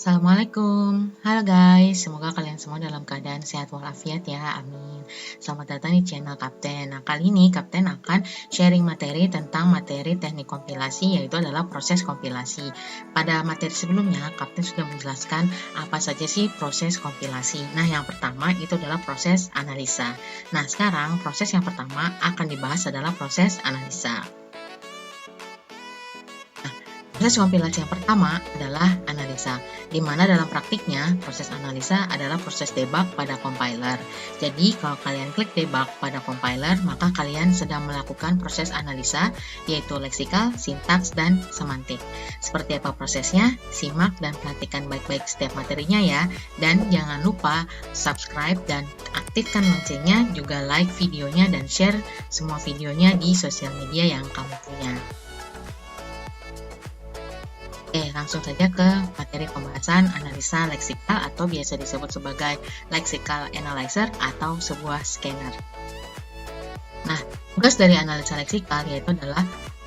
Assalamualaikum, halo guys, semoga kalian semua dalam keadaan sehat walafiat ya, amin. Selamat datang di channel Kapten. Nah, kali ini Kapten akan sharing materi tentang materi teknik kompilasi, yaitu adalah proses kompilasi. Pada materi sebelumnya, Kapten sudah menjelaskan apa saja sih proses kompilasi. Nah, yang pertama itu adalah proses analisa. Nah, sekarang proses yang pertama akan dibahas adalah proses analisa. Proses kompilasi yang pertama adalah analisa, di mana dalam praktiknya proses analisa adalah proses debug pada compiler. Jadi kalau kalian klik debug pada compiler, maka kalian sedang melakukan proses analisa, yaitu leksikal, sintaks, dan semantik. Seperti apa prosesnya? Simak dan perhatikan baik-baik setiap materinya ya. Dan jangan lupa subscribe dan aktifkan loncengnya, juga like videonya dan share semua videonya di sosial media yang kamu punya. Oke, langsung saja ke materi pembahasan analisa leksikal atau biasa disebut sebagai lexical analyzer atau sebuah scanner. Nah, tugas dari analisa leksikal yaitu adalah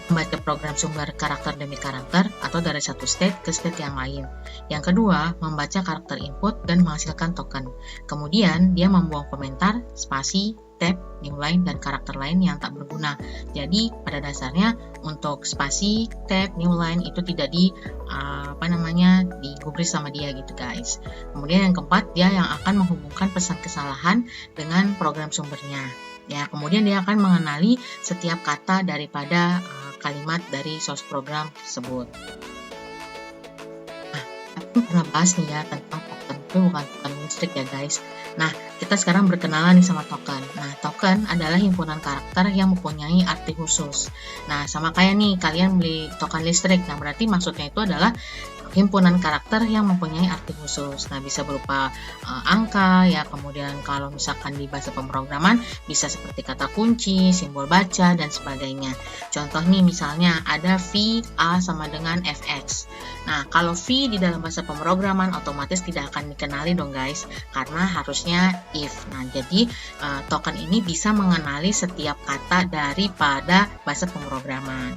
membaca program sumber karakter demi karakter atau dari satu state ke state yang lain. Yang kedua, membaca karakter input dan menghasilkan token. Kemudian, dia membuang komentar, spasi, tab, new line, dan karakter lain yang tak berguna. Jadi, pada dasarnya untuk spasi, tab, new line itu tidak digubris sama dia gitu guys. Kemudian yang keempat, dia yang akan menghubungkan pesan kesalahan dengan program sumbernya. Ya, kemudian dia akan mengenali setiap kata daripada kalimat dari source program tersebut. Nah, aku pernah bahas nih ya tentang token, itu bukan token listrik ya guys. Nah, kita sekarang berkenalan nih sama token. Nah, token adalah himpunan karakter yang mempunyai arti khusus. Nah, sama kayak nih kalian beli token listrik. Nah, berarti maksudnya itu adalah himpunan karakter yang mempunyai arti khusus. Nah, bisa berupa angka ya, kemudian kalau misalkan di bahasa pemrograman bisa seperti kata kunci, simbol baca, dan sebagainya. Contoh nih misalnya ada V A sama dengan Fx. Nah, kalau V di dalam bahasa pemrograman otomatis tidak akan dikenali dong guys, karena harusnya if. Nah, jadi token ini bisa mengenali setiap kata daripada bahasa pemrograman.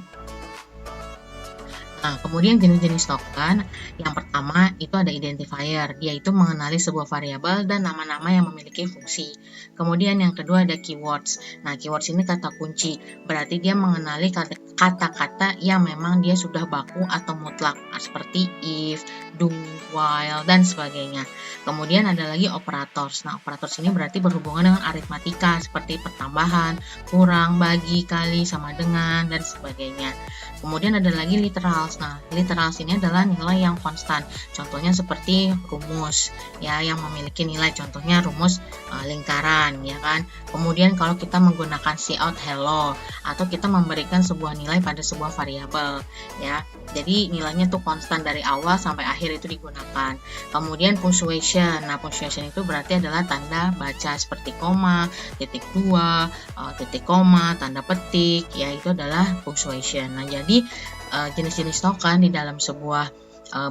Nah, kemudian jenis-jenis token, yang pertama itu ada identifier, dia itu mengenali sebuah variabel dan nama-nama yang memiliki fungsi. Kemudian yang kedua ada keywords. Nah, keywords ini kata kunci, berarti dia mengenali kata-kata yang memang dia sudah baku atau mutlak, seperti if, do, while, dan sebagainya. Kemudian ada lagi operators. Nah, operators ini berarti berhubungan dengan aritmatika, seperti pertambahan, kurang, bagi, kali, sama dengan, dan sebagainya. Kemudian ada lagi literals. Nah, literals ini adalah nilai yang konstan. Contohnya seperti rumus ya yang memiliki nilai, contohnya rumus lingkaran ya kan. Kemudian kalau kita menggunakan cout hello atau kita memberikan sebuah nilai pada sebuah variabel ya. Jadi nilainya tuh konstan dari awal sampai akhir itu digunakan. Kemudian punctuation. Nah, punctuation itu berarti adalah tanda baca seperti koma, titik dua, titik koma, tanda petik ya, itu adalah punctuation. Nah, jadi jenis-jenis token di dalam sebuah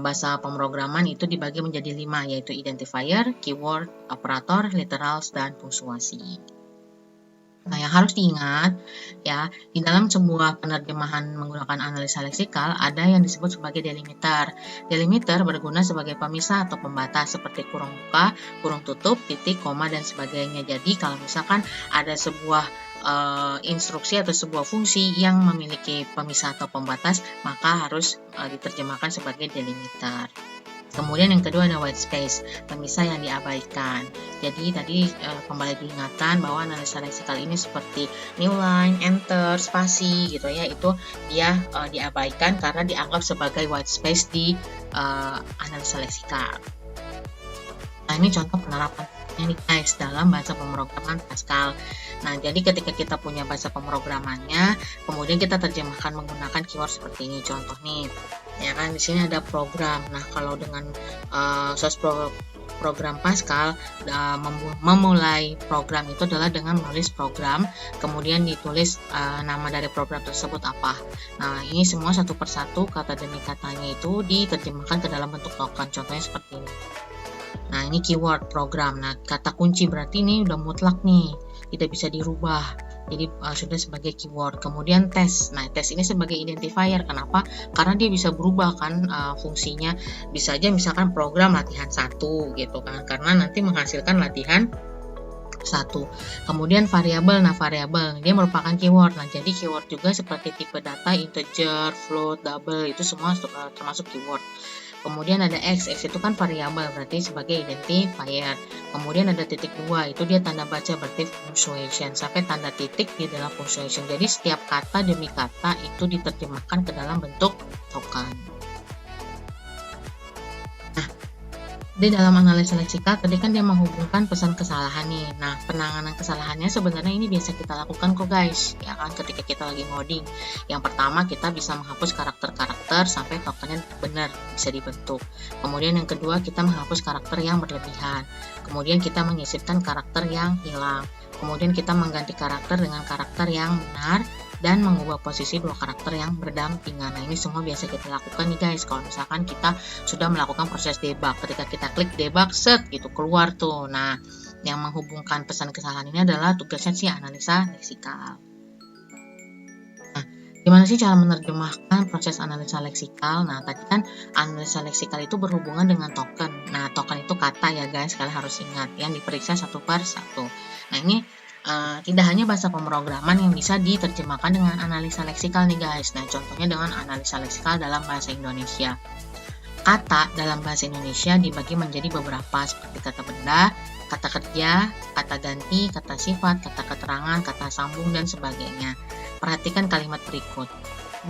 bahasa pemrograman itu dibagi menjadi 5, yaitu identifier, keyword, operator, literals, dan punctuasi. Nah, yang harus diingat ya, di dalam sebuah penerjemahan menggunakan analisa leksikal ada yang disebut sebagai delimiter. Delimiter berguna sebagai pemisah atau pembatas seperti kurung buka, kurung tutup, titik, koma, dan sebagainya. Jadi kalau misalkan ada sebuah instruksi atau sebuah fungsi yang memiliki pemisah atau pembatas, maka harus diterjemahkan sebagai delimiter. Kemudian yang kedua ada white space, pemisah yang diabaikan. Jadi tadi kembali diingatkan bahwa analisa leksikal ini seperti new line, enter, spasi gitu ya, itu dia diabaikan karena dianggap sebagai white space di analisa leksikal. Nah, ini contoh penerapan ini guys dalam bahasa pemrograman Pascal. Nah, jadi ketika kita punya bahasa pemrogramannya, kemudian kita terjemahkan menggunakan keyword seperti ini. Contoh nih, ya kan di sini ada program. Nah, kalau dengan source program Pascal, memulai program itu adalah dengan menulis program, kemudian ditulis nama dari program tersebut apa. Nah, ini semua satu persatu kata demi katanya itu diterjemahkan ke dalam bentuk token. Contohnya seperti ini. Nah, ini keyword program. Nah, kata kunci berarti ini udah mutlak nih, tidak bisa dirubah jadi sudah sebagai keyword. Kemudian tes. Nah, tes ini sebagai identifier. Kenapa? Karena dia bisa berubah kan fungsinya. Bisa aja misalkan program latihan 1 gitu kan. Karena nanti menghasilkan latihan 1. Kemudian variabel. Nah, variabel dia merupakan keyword. Nah, jadi keyword juga seperti tipe data, integer, float, double, itu semua termasuk keyword. Kemudian ada X itu kan variabel, berarti sebagai identifier. Kemudian ada titik 2, itu dia tanda baca, berarti punctuation, sampai tanda titik di dalam punctuation. Jadi setiap kata demi kata itu diterjemahkan ke dalam bentuk token. Di dalam analisa leksikal tadi kan dia menghubungkan pesan kesalahan nih. Nah, penanganan kesalahannya sebenarnya ini biasa kita lakukan kok guys, ya kan, ketika kita lagi ngoding. Yang pertama kita bisa menghapus karakter-karakter sampai tokennya benar bisa dibentuk. Kemudian yang kedua kita menghapus karakter yang berlebihan. Kemudian kita menyisipkan karakter yang hilang. Kemudian kita mengganti karakter dengan karakter yang benar dan mengubah posisi dua karakter yang berdampingan. Nah, ini semua biasa kita lakukan nih guys kalau misalkan kita sudah melakukan proses debug. Ketika kita klik debug, set gitu keluar tuh. Nah, yang menghubungkan pesan kesalahan ini adalah tugasnya si analisa leksikal. Nah, gimana sih cara menerjemahkan proses analisa leksikal? Nah, tadi kan analisa leksikal itu berhubungan dengan token. Nah, token itu kata ya guys, kalian harus ingat yang diperiksa satu per satu. Nah, ini tidak hanya bahasa pemrograman yang bisa diterjemahkan dengan analisa leksikal nih guys. Nah, contohnya dengan analisa leksikal dalam bahasa Indonesia. Kata dalam bahasa Indonesia dibagi menjadi beberapa seperti kata benda, kata kerja, kata ganti, kata sifat, kata keterangan, kata sambung, dan sebagainya. Perhatikan kalimat berikut.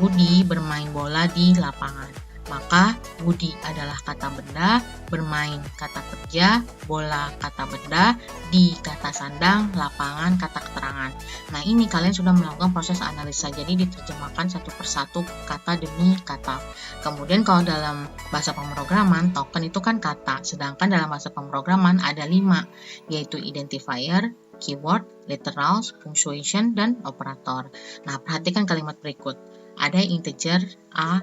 Budi bermain bola di lapangan. Maka Budi adalah kata benda, bermain kata kerja, bola kata benda, di kata sandang, lapangan kata keterangan. Nah, ini kalian sudah melakukan proses analisa, jadi diterjemahkan satu persatu kata demi kata. Kemudian kalau dalam bahasa pemrograman, token itu kan kata, sedangkan dalam bahasa pemrograman ada 5, yaitu identifier, keyword, literals, punctuation, dan operator. Nah, perhatikan kalimat berikut. Ada integer A,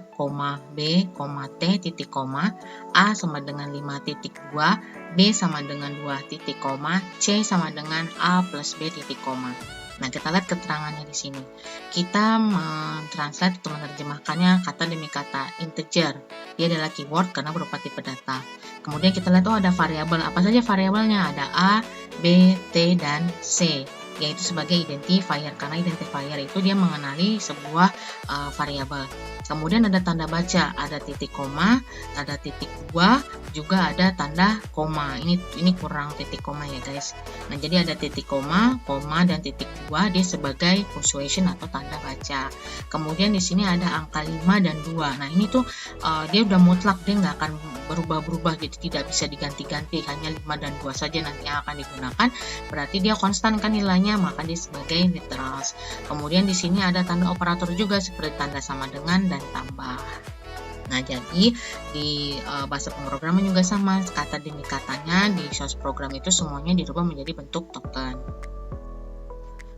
B, T, titik koma, A sama dengan 5 titik 2, B sama dengan 2 titik koma, C sama dengan A plus B titik koma. Nah, kita lihat keterangannya di sini. Kita mentranslate atau menerjemahkannya kata demi kata. Integer, dia adalah keyword karena berupa tipe data. Kemudian kita lihat, ada variabel. Apa saja variabelnya? Ada A, B, T, dan C, yaitu sebagai identifier, karena identifier itu dia mengenali sebuah variabel. Kemudian ada tanda baca, ada titik koma, ada titik 2, juga ada tanda koma. Ini kurang titik koma ya guys. Nah, jadi ada titik koma, dan titik 2 dia sebagai punctuation atau tanda baca. Kemudian di sini ada angka 5 dan 2. Nah, ini tuh dia udah mutlak, dia nggak akan berubah-berubah, jadi tidak bisa diganti-ganti, hanya 5 dan 2 saja nanti yang akan digunakan. Berarti dia konstan kan nilainya, maka dia sebagai literals. Kemudian di sini ada tanda operator juga seperti tanda sama dengan dan tambah. Nah, jadi di bahasa pemrograman juga sama, kata demi katanya di source program itu semuanya dirubah menjadi bentuk token.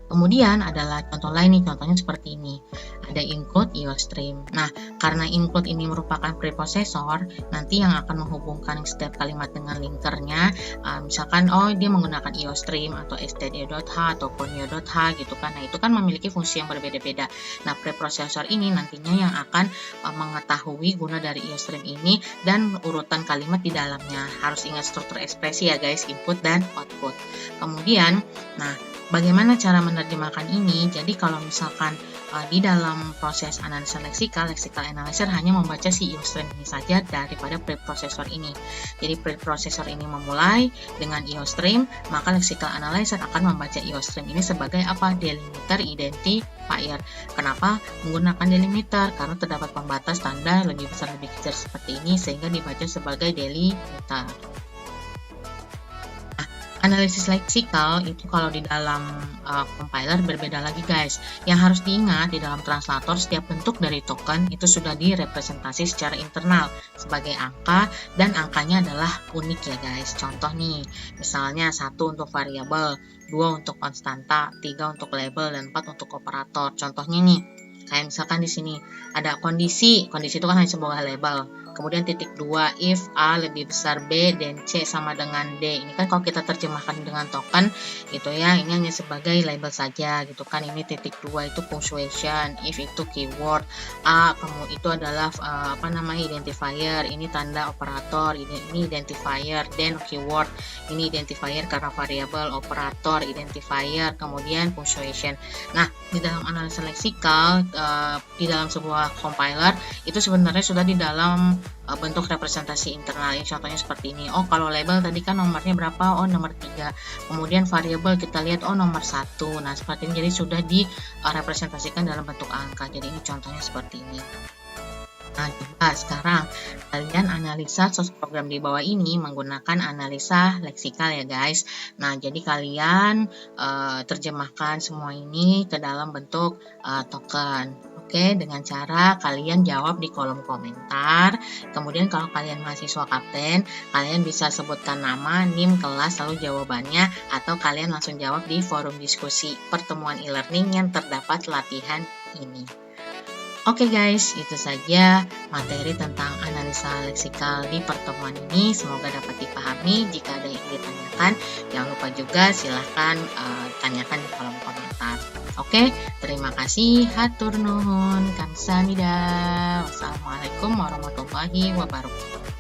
Kemudian adalah contoh lain nih, contohnya seperti ini. Ada include IOStream. Nah, karena include ini merupakan preprocessor, nanti yang akan menghubungkan setiap kalimat dengan linkernya, misalkan dia menggunakan IOStream atau std.h atau conio.h gitu kan. Nah, itu kan memiliki fungsi yang berbeda-beda. Nah, preprocessor ini nantinya yang akan mengetahui guna dari IOStream ini dan urutan kalimat di dalamnya. Harus ingat struktur ekspresi ya guys, input dan output. Kemudian, bagaimana cara menerjemahkan ini? Jadi kalau misalkan di dalam proses analisa leksikal analyzer hanya membaca si IOStream ini saja daripada preprocessor ini. Jadi preprocessor ini memulai dengan IOStream, maka leksikal analyzer akan membaca IOStream ini sebagai apa? Delimiter identifier. Kenapa menggunakan delimiter? Karena terdapat pembatas tanda lebih besar lebih kecil seperti ini sehingga dibaca sebagai delimiter. Analisis leksikal itu kalau di dalam compiler berbeda lagi guys. Yang harus diingat di dalam translator setiap bentuk dari token itu sudah direpresentasi secara internal sebagai angka dan angkanya adalah unik ya guys. Contoh nih, misalnya 1 untuk variabel, 2 untuk konstanta, 3 untuk label, dan 4 untuk operator. Contohnya nih, kayak misalkan di sini ada kondisi itu kan hanya sebuah label. Kemudian titik 2, if A lebih besar B dan C sama dengan D. Ini kan kalau kita terjemahkan dengan token gitu ya, ini hanya sebagai label saja gitu kan. Ini titik 2 itu punctuation, if itu keyword, A kamu itu adalah identifier, ini tanda operator, ini identifier, then keyword, ini identifier karena variabel, operator, identifier, kemudian punctuation. Nah, di dalam analisa leksikal, di dalam sebuah compiler itu sebenarnya sudah di dalam bentuk representasi internal. Ini contohnya seperti ini. Oh, kalau label tadi kan nomornya berapa? Oh, nomor 3. Kemudian variabel kita lihat, oh nomor 1. Nah, seperti ini. Jadi sudah direpresentasikan dalam bentuk angka. Jadi ini contohnya seperti ini. Nah, coba sekarang kalian analisa source program di bawah ini menggunakan analisa leksikal ya guys. Nah, jadi kalian terjemahkan semua ini ke dalam bentuk token. Oke, dengan cara kalian jawab di kolom komentar. Kemudian kalau kalian mahasiswa kapten, kalian bisa sebutkan nama, NIM, kelas, lalu jawabannya, atau kalian langsung jawab di forum diskusi pertemuan e-learning yang terdapat latihan ini. Oke guys, itu saja materi tentang analisa leksikal di pertemuan ini. Semoga dapat dipahami. Jika ada yang ditanyakan, jangan lupa juga silahkan tanyakan di kolom komentar. Oke, terima kasih. Hatur nuhun. Kamsahamnida. Wassalamualaikum warahmatullahi wabarakatuh.